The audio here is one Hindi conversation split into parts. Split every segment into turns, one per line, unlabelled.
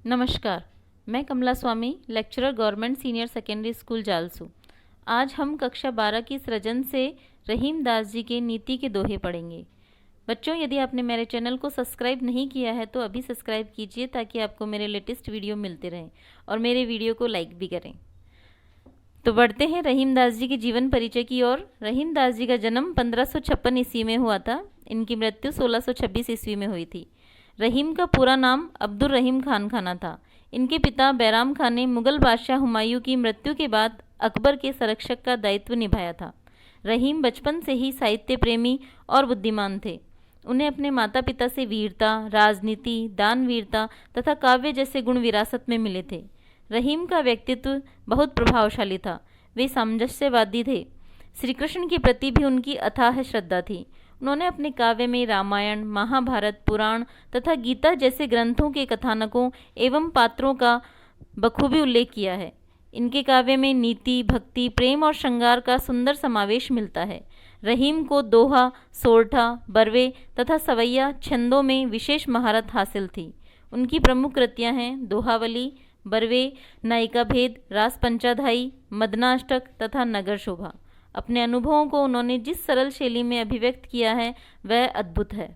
नमस्कार, मैं Kamala Swami, lecturer government senior secondary school Jalsu. आज हम कक्षा 12 की सृजन से रहीम दास जी के नीति के दोहे पढ़ेंगे। बच्चों, यदि आपने मेरे चैनल को सब्सक्राइब नहीं किया है तो अभी सब्सक्राइब कीजिए ताकि आपको मेरे लेटेस्ट वीडियो मिलते रहें और मेरे वीडियो को लाइक भी करें। तो बढ़ते हैं रहीम दास जी के जीवन परिचय की ओर। रहीम दास जी का जन्म 1556 ईस्वी में हुआ था। इनकी मृत्यु 1626 ईस्वी में हुई थी। रहीम का पूरा नाम अब्दुल रहीम खान खाना था। इनके पिता बैराम खान ने मुगल बादशाह हुमायूं की मृत्यु के बाद अकबर के संरक्षक का दायित्व निभाया था। रहीम बचपन से ही साहित्य प्रेमी और बुद्धिमान थे। उन्हें अपने माता पिता से वीरता, राजनीति, दानवीरता तथा काव्य जैसे गुण विरासत में मिले थे। रहीम का व्यक्तित्व बहुत प्रभावशाली था। वे सामंजस्यवादी थे। श्री कृष्ण के प्रति भी उनकी अथाह श्रद्धा थी। उन्होंने अपने काव्य में रामायण, महाभारत, पुराण तथा गीता जैसे ग्रंथों के कथानकों एवं पात्रों का बखूबी उल्लेख किया है। इनके काव्य में नीति, भक्ति, प्रेम और श्रृंगार का सुंदर समावेश मिलता है। रहीम को दोहा, सोरठा, बरवे तथा सवैया छंदों में विशेष महारत हासिल थी। उनकी प्रमुख कृतियां हैं दोहावली, बरवे, नायिका भेद, रास पंचाधाई, मदनाष्टक तथा नगर शोभा। अपने अनुभवों को उन्होंने जिस सरल शैली में अभिव्यक्त किया है वह अद्भुत है।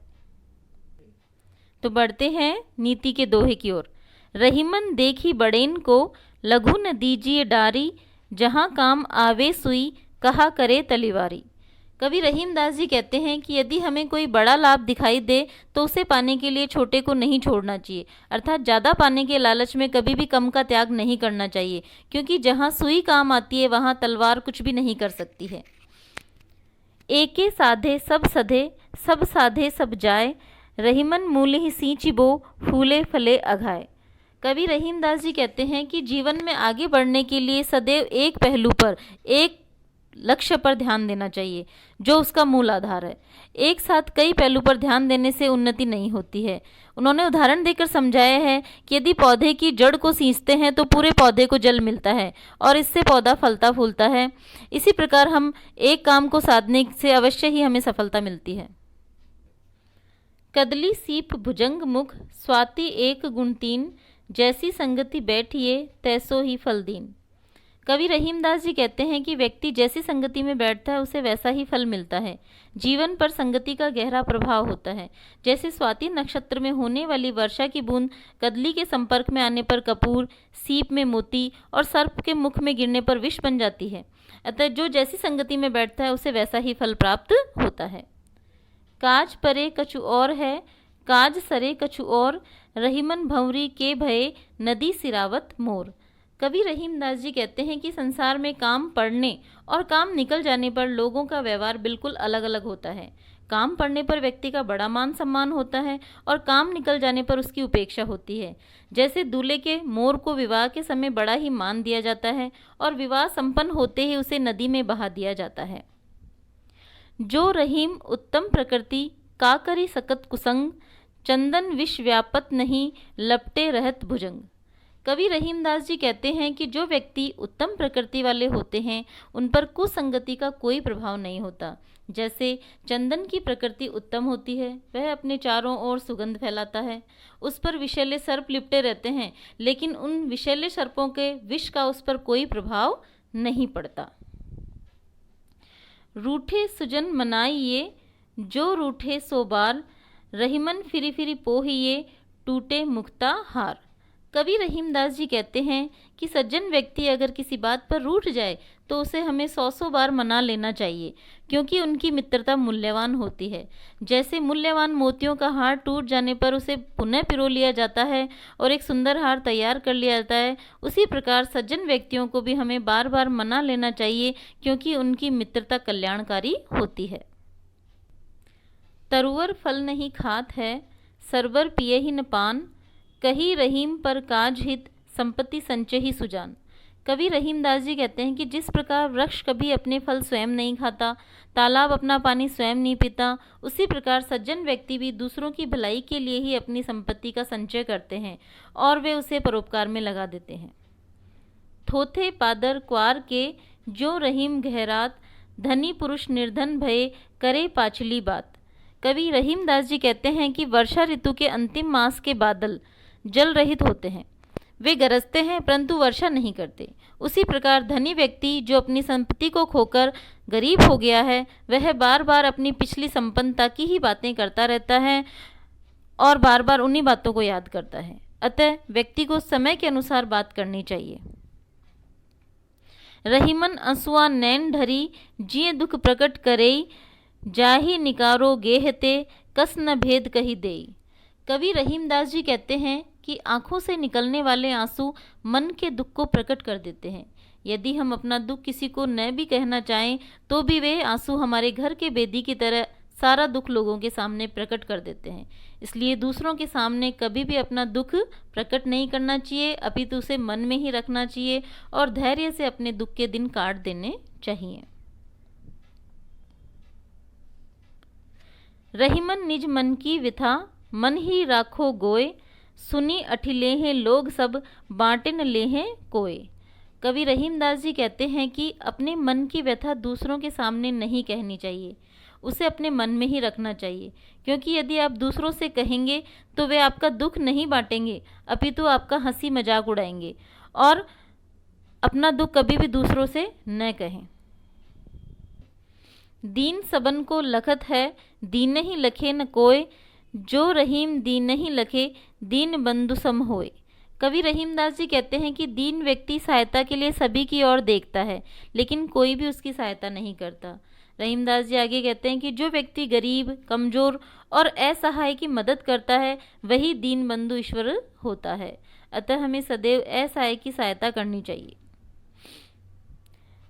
तो बढ़ते हैं नीति के दोहे की ओर। रहीमन देखी बड़ेन को, लघु न दीजिए डारी, जहाँ काम आवे सुई, कहा करे तलीवारी। कवि रहीम दास जी कहते हैं कि यदि हमें कोई बड़ा लाभ दिखाई दे तो उसे पाने के लिए छोटे को नहीं छोड़ना चाहिए, अर्थात ज़्यादा पाने के लालच में कभी भी कम का त्याग नहीं करना चाहिए, क्योंकि जहाँ सुई काम आती है वहाँ तलवार कुछ भी नहीं कर सकती है। एके साधे सब सधे, सब साधे सब जाए, रहीमन मूले ही सींच बो, फूले फले अघाए। कवि रहीम दास जी कहते हैं कि जीवन में आगे बढ़ने के लिए सदैव एक पहलू पर, एक लक्ष्य पर ध्यान देना चाहिए जो उसका मूल आधार है। एक साथ कई पहलू पर ध्यान देने से उन्नति नहीं होती है। उन्होंने उदाहरण देकर समझाया है कि यदि पौधे की जड़ को सींचते हैं तो पूरे पौधे को जल मिलता है और इससे पौधा फलता फूलता है। इसी प्रकार हम एक काम को साधने से अवश्य ही हमें सफलता मिलती है। कदली सीप भुजंग मुख, स्वाति एक गुण तीन, जैसी संगति बैठिए तैसो ही फल दीन। कवि रहीम दास जी कहते हैं कि व्यक्ति जैसी संगति में बैठता है उसे वैसा ही फल मिलता है। जीवन पर संगति का गहरा प्रभाव होता है। जैसे स्वाति नक्षत्र में होने वाली वर्षा की बूंद कदली के संपर्क में आने पर कपूर, सीप में मोती और सर्प के मुख में गिरने पर विष बन जाती है। अतः जो जैसी संगति में बैठता है उसे वैसा ही फल प्राप्त होता है। काज परे कछु और है, काज सरे कछु और, रहीमन भंवरी के भये, नदी सिरावत मोर। कवि रहीम दास जी कहते हैं कि संसार में काम पड़ने और काम निकल जाने पर लोगों का व्यवहार बिल्कुल अलग अलग होता है। काम पड़ने पर व्यक्ति का बड़ा मान सम्मान होता है और काम निकल जाने पर उसकी उपेक्षा होती है। जैसे दूल्हे के मोर को विवाह के समय बड़ा ही मान दिया जाता है और विवाह संपन्न होते ही उसे नदी में बहा दिया जाता है। जो रहीम उत्तम प्रकृति, का करी सकत कुसंग, चंदन विष व्यापत नहीं, लपटे रहत भुजंग। कवि रहीम दास जी कहते हैं कि जो व्यक्ति उत्तम प्रकृति वाले होते हैं उन पर कुसंगति का कोई प्रभाव नहीं होता। जैसे चंदन की प्रकृति उत्तम होती है, वह अपने चारों ओर सुगंध फैलाता है। उस पर विषैले सर्प लिपटे रहते हैं, लेकिन उन विषैले सर्पों के विष का उस पर कोई प्रभाव नहीं पड़ता। रूठे सुजन मनाइए, जो रूठे सो बार, रहीमन फिरी फिरी पोहिए, टूटे मुक्ता हार। कवि रहीम दास जी कहते हैं कि सज्जन व्यक्ति अगर किसी बात पर रूठ जाए तो उसे हमें 100 बार मना लेना चाहिए, क्योंकि उनकी मित्रता मूल्यवान होती है। जैसे मूल्यवान मोतियों का हार टूट जाने पर उसे पुनः पिरो लिया जाता है और एक सुंदर हार तैयार कर लिया जाता है, उसी प्रकार सज्जन व्यक्तियों को भी हमें बार बार मना लेना चाहिए, क्योंकि उनकी मित्रता कल्याणकारी होती है। तरुवर फल नहीं खात है, सरवर पिए ही न पान, कही रहीम पर काज हित, संपत्ति संचय ही सुजान। कवि रहीम दास जी कहते हैं कि जिस प्रकार वृक्ष कभी अपने फल स्वयं नहीं खाता, तालाब अपना पानी स्वयं नहीं पीता, उसी प्रकार सज्जन व्यक्ति भी दूसरों की भलाई के लिए ही अपनी संपत्ति का संचय करते हैं और वे उसे परोपकार में लगा देते हैं। थोथे पादर क्वार के, जो रहीम गहरात, धनी पुरुष निर्धन भये, करे पाछली बात। कवि रहीम दास जी कहते हैं कि वर्षा ऋतु के अंतिम मास के बादल जल रहित होते हैं। वे गरजते हैं परंतु वर्षा नहीं करते। उसी प्रकार धनी व्यक्ति जो अपनी संपत्ति को खोकर गरीब हो गया है, वह बार बार अपनी पिछली संपन्नता की ही बातें करता रहता है और बार बार उन्हीं बातों को याद करता है। अतः व्यक्ति को समय के अनुसार बात करनी चाहिए। रहीमन असुआ नैन ढरी, जिये दुख प्रकट करई, जाहि निकारो गेहते, कस न भेद कही देई। कवि रहीमदास जी कहते हैं कि आंखों से निकलने वाले आंसू मन के दुख को प्रकट कर देते हैं। यदि हम अपना दुख किसी को न भी कहना चाहें तो भी वे आंसू हमारे घर के बेदी की तरह सारा दुख लोगों के सामने प्रकट कर देते हैं। इसलिए दूसरों के सामने कभी भी अपना दुख प्रकट नहीं करना चाहिए, अपितु उसे मन में ही रखना चाहिए और धैर्य से अपने दुख के दिन काट देने चाहिए। रहीमन निज मन की व्यथा, मन ही राखो गोय, सुनी अठिलेहें लोग सब, बांटे न लेहें कोय। कवि रहीमदास जी कहते हैं कि अपने मन की व्यथा दूसरों के सामने नहीं कहनी चाहिए, उसे अपने मन में ही रखना चाहिए, क्योंकि यदि आप दूसरों से कहेंगे तो वे आपका दुख नहीं बांटेंगे, अपितु आपका हंसी मजाक उड़ाएंगे और अपना दुख कभी भी दूसरों से न कहें। दीन सबन को लखत है, दीन ही लखे न कोय, जो रहीम दीन ही लखे, दीन बंधु सम होए। कवि रहीमदास जी कहते हैं कि दीन व्यक्ति सहायता के लिए सभी की ओर देखता है, लेकिन कोई भी उसकी सहायता नहीं करता। रहीमदास जी आगे कहते हैं कि जो व्यक्ति गरीब, कमजोर और असहाय की मदद करता है वही दीन बंधु ईश्वर होता है। अतः हमें सदैव असहाय की सहायता करनी चाहिए।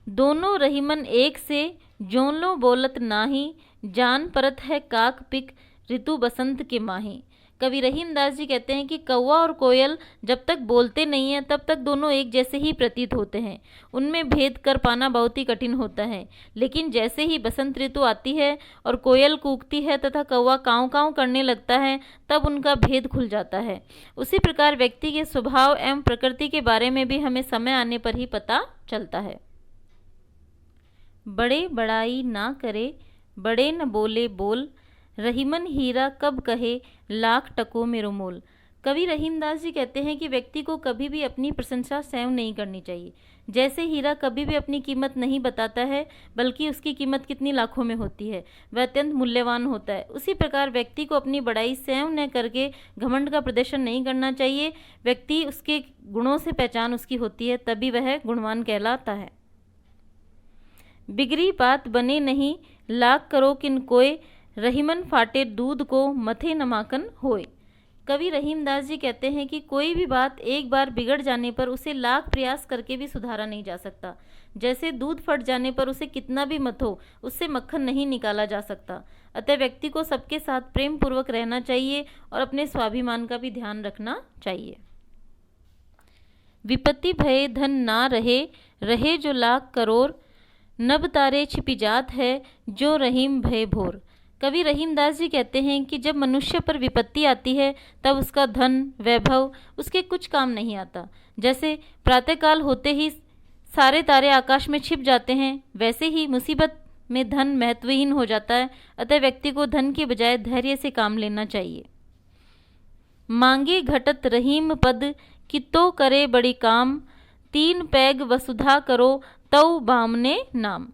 दोनों रहीमन एक से, जोलो बोलत नाही, जान परत है काक पिक, ऋतु बसंत के माही। कवि रहीमदास जी कहते हैं कि कौवा और कोयल जब तक बोलते नहीं हैं तब तक दोनों एक जैसे ही प्रतीत होते हैं, उनमें भेद कर पाना बहुत ही कठिन होता है। लेकिन जैसे ही बसंत ऋतु आती है और कोयल कूकती है तथा कौवा काँव काँव करने लगता है, तब उनका भेद खुल जाता है। उसी प्रकार व्यक्ति के स्वभाव एवं प्रकृति के बारे में भी हमें समय आने पर ही पता चलता है। बड़े बड़ाई ना करे, बड़े न बोले बोल, रहीमन हीरा कब कहे, लाख टकों मेरो मोल। कवि रहीमदास जी कहते हैं कि व्यक्ति को कभी भी अपनी प्रशंसा स्वयं नहीं करनी चाहिए। जैसे हीरा कभी भी अपनी कीमत नहीं बताता है, बल्कि उसकी कीमत कितनी लाखों में होती है, वह अत्यंत मूल्यवान होता है। उसी प्रकार व्यक्ति को अपनी बड़ाई स्वयं न करके घमंड का प्रदर्शन नहीं करना चाहिए। व्यक्ति उसके गुणों से पहचान उसकी होती है, तभी वह गुणवान कहलाता है। बिगड़ी बात बने नहीं, लाख करो किन कोय, रहीमन फाटे दूध को, मथे नमाकन होए। कवि रहीमदास जी कहते हैं कि कोई भी बात एक बार बिगड़ जाने पर उसे लाख प्रयास करके भी सुधारा नहीं जा सकता। जैसे दूध फट जाने पर उसे कितना भी मथो, उससे मक्खन नहीं निकाला जा सकता। अतः व्यक्ति को सबके साथ प्रेम पूर्वक रहना चाहिए और अपने स्वाभिमान का भी ध्यान रखना चाहिए। विपत्ति भय धन ना रहे, रहे जो लाख करोड़, नभ तारे छिपी जात है, जो रहीम भय भोर। कवि रहीमदास जी कहते हैं कि जब मनुष्य पर विपत्ति आती है तब उसका धन, वैभव उसके कुछ काम नहीं आता। जैसे प्रातःकाल होते ही सारे तारे आकाश में छिप जाते हैं, वैसे ही मुसीबत में धन महत्वहीन हो जाता है। अतः व्यक्ति को धन के बजाय धैर्य से काम लेना चाहिए। मांगे घटत रहीम पद, कितो करे बड़ी काम, तीन पैग वसुधा करो, तौ बामने नाम।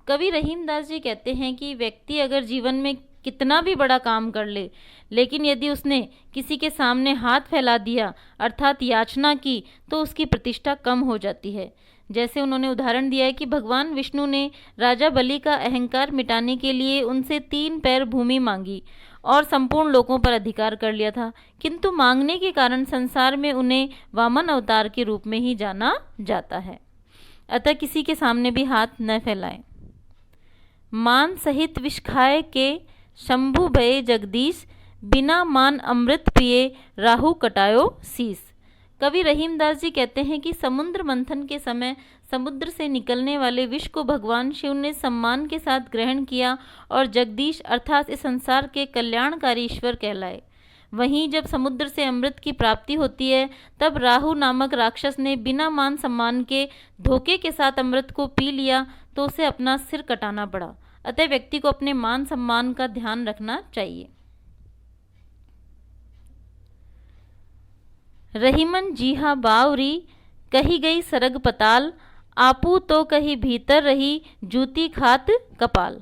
कवि रहीमदास जी कहते हैं कि व्यक्ति अगर जीवन में कितना भी बड़ा काम कर ले, लेकिन यदि उसने किसी के सामने हाथ फैला दिया अर्थात याचना की, तो उसकी प्रतिष्ठा कम हो जाती है। जैसे उन्होंने उदाहरण दिया है कि भगवान विष्णु ने राजा बलि का अहंकार मिटाने के लिए उनसे 3 पैर भूमि मांगी और संपूर्ण लोकों पर अधिकार कर लिया था, किंतु मांगने के कारण संसार में उन्हें वामन अवतार के रूप में ही जाना जाता है। अतः किसी के सामने भी हाथ न फैलाएं। मान सहित विष खाए के, शंभु भये जगदीश, बिना मान अमृत पिए, राहु कटायो शीस। कवि रहीमदास जी कहते हैं कि समुद्र मंथन के समय समुद्र से निकलने वाले विष को भगवान शिव ने सम्मान के साथ ग्रहण किया और जगदीश अर्थात इस संसार के कल्याणकारी ईश्वर कहलाए। वहीं जब समुद्र से अमृत की प्राप्ति होती है तब राहु नामक राक्षस ने बिना मान सम्मान के धोखे के साथ अमृत को पी लिया, तो उसे अपना सिर कटाना पड़ा। अतः व्यक्ति को अपने मान सम्मान का ध्यान रखना चाहिए। रहीमन जीहा बावरी, कही गई सरग पताल, आपू तो कहीं भीतर रही, जूती खात कपाल।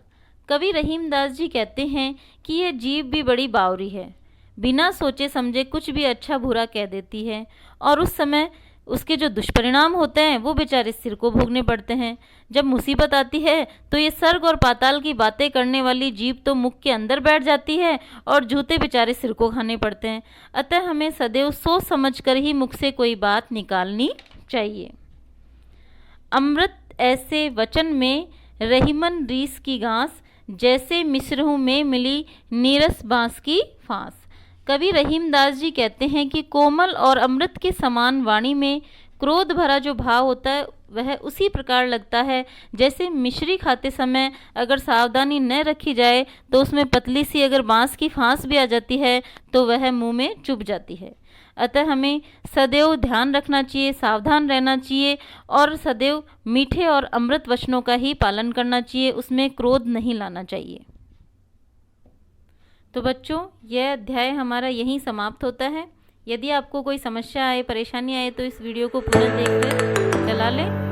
कवि रहीमदास जी कहते हैं कि यह जीभ भी बड़ी बावरी है, बिना सोचे समझे कुछ भी अच्छा बुरा कह देती है, और उस समय उसके जो दुष्परिणाम होते हैं वो बेचारे सिर को भोगने पड़ते हैं। जब मुसीबत आती है तो ये स्वर्ग और पाताल की बातें करने वाली जीभ तो मुख के अंदर बैठ जाती है और जूते बेचारे सिर को खाने पड़ते हैं। अतः हमें सदैव सोच समझ कर ही मुख से कोई बात निकालनी चाहिए। अमृत ऐसे वचन में रहीमन रीस की घास, जैसे मिस्रहू में मिली नीरस बांस की फांस। कवि रहीमदास जी कहते हैं कि कोमल और अमृत के समान वाणी में क्रोध भरा जो भाव होता है वह उसी प्रकार लगता है जैसे मिश्री खाते समय अगर सावधानी न रखी जाए तो उसमें पतली सी अगर बांस की फांस भी आ जाती है तो वह मुंह में चुभ जाती है। अतः हमें सदैव ध्यान रखना चाहिए, सावधान रहना चाहिए और सदैव मीठे और अमृत वचनों का ही पालन करना चाहिए, उसमें क्रोध नहीं लाना चाहिए। तो बच्चों, यह अध्याय हमारा यहीं समाप्त होता है। यदि आपको कोई समस्या आए, परेशानी आए तो इस वीडियो को पूरा देखकर चला लें।